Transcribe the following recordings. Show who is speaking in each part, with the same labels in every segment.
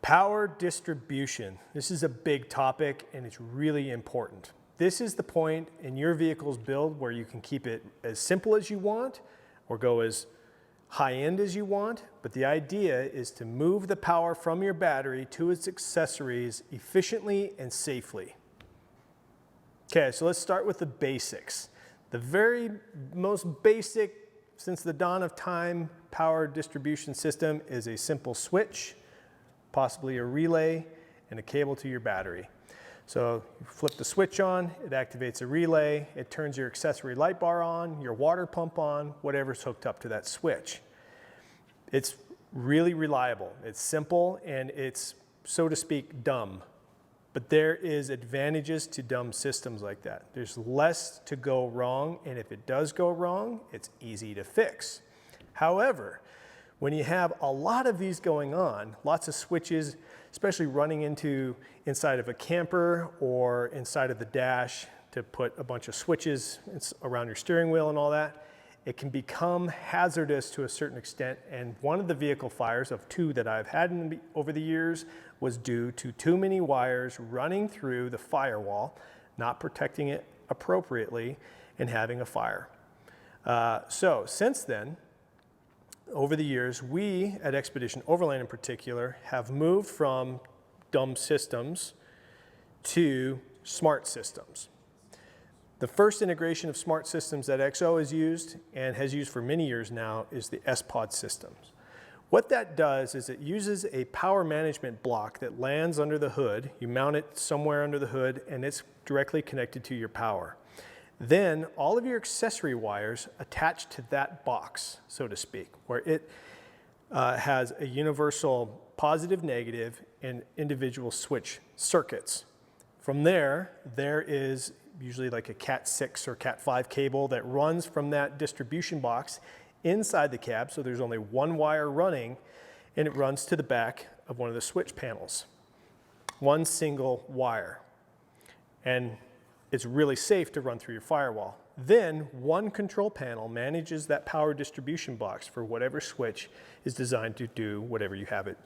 Speaker 1: Power distribution. This is a big topic and it's really important. This is the point in your vehicle's build where you can keep it as simple as you want or go as high-end as you want, but the idea is to move the power from your battery to its accessories efficiently and safely. Okay, so let's start with the basics. The very most basic, since the dawn of time, power distribution system is a simple switch, possibly a relay, and a cable to your battery. So you flip the switch on, it activates a relay, it turns your accessory light bar on, your water pump on, whatever's hooked up to that switch. It's really reliable, it's simple, and it's, so to speak, dumb. But there is advantages to dumb systems like that. There's less to go wrong, and if it does go wrong, it's easy to fix. However, when you have a lot of these going on, lots of switches, especially running inside of a camper or inside of the dash to put a bunch of switches around your steering wheel and all that, it can become hazardous to a certain extent. And one of the vehicle fires of 2 that I've had over the years was due to too many wires running through the firewall, not protecting it appropriately, and having a fire. So since then, over the years, we at Expedition Overland in particular have moved from dumb systems to smart systems. The first integration of smart systems that XO has used and has used for many years now is the Spod systems. What that does is it uses a power management block that lands under the hood. You mount it somewhere under the hood and it's directly connected to your power. Then all of your accessory wires attach to that box, so to speak, where it has a universal positive, negative, and individual switch circuits. From there is usually like a Cat 6 or Cat 5 cable that runs from that distribution box inside the cab, so there's only one wire running, and it runs to the back of one of the switch panels. One single wire. And it's really safe to run through your firewall. Then one control panel manages that power distribution box for whatever switch is designed to do whatever you have it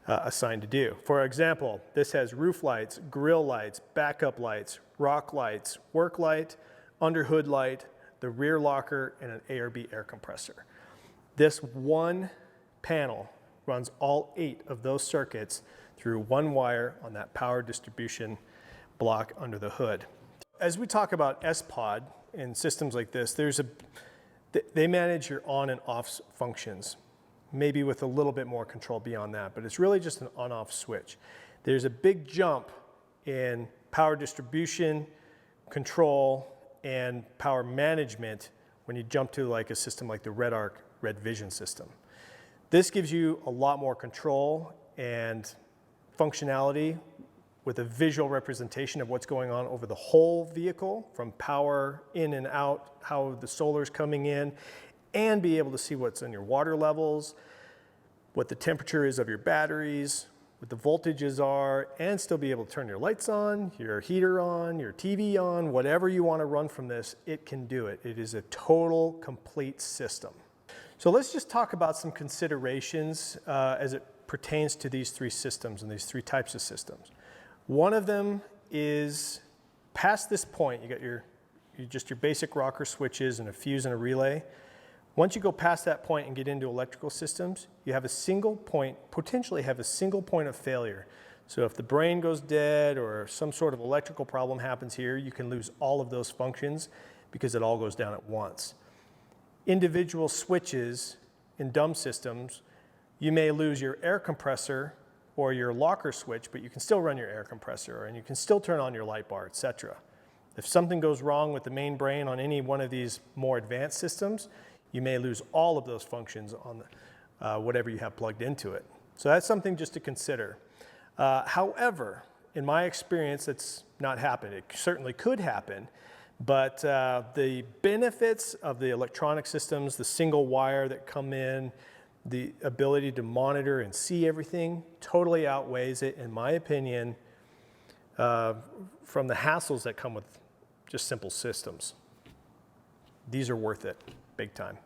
Speaker 1: assigned to do. For example, this has roof lights, grill lights, backup lights, rock lights, work light, under hood light, the rear locker, and an A or B air compressor. This one panel runs all 8 of those circuits through one wire on that power distribution block under the hood. As we talk about Spod and systems like this, they manage your on and off functions, maybe with a little bit more control beyond that, but it's really just an on-off switch. There's a big jump in power distribution, control, and power management when you jump to like a system like the Red Vision system. This gives you a lot more control and functionality with a visual representation of what's going on over the whole vehicle, from power in and out, how the solar's coming in, and be able to see what's in your water levels, what the temperature is of your batteries, what the voltages are, and still be able to turn your lights on, your heater on, your TV on, whatever you want to run from this, it can do it. It is a total, complete system. So let's just talk about some considerations as it pertains to these 3 systems and these 3 types of systems. One of them is past this point, you got just your basic rocker switches and a fuse and a relay. Once you go past that point and get into electrical systems, you have a single point, potentially have a single point of failure. So if the brain goes dead or some sort of electrical problem happens here, you can lose all of those functions because it all goes down at once. Individual switches in dumb systems, you may lose your air compressor or your locker switch, but you can still run your air compressor and you can still turn on your light bar, etc. If something goes wrong with the main brain on any one of these more advanced systems, you may lose all of those functions on whatever you have plugged into it. So that's something just to consider. However, in my experience, it's not happened. It certainly could happen, but the benefits of the electronic systems, the single wire that come in, the ability to monitor and see everything totally outweighs it, in my opinion, from the hassles that come with just simple systems. These are worth it, big time.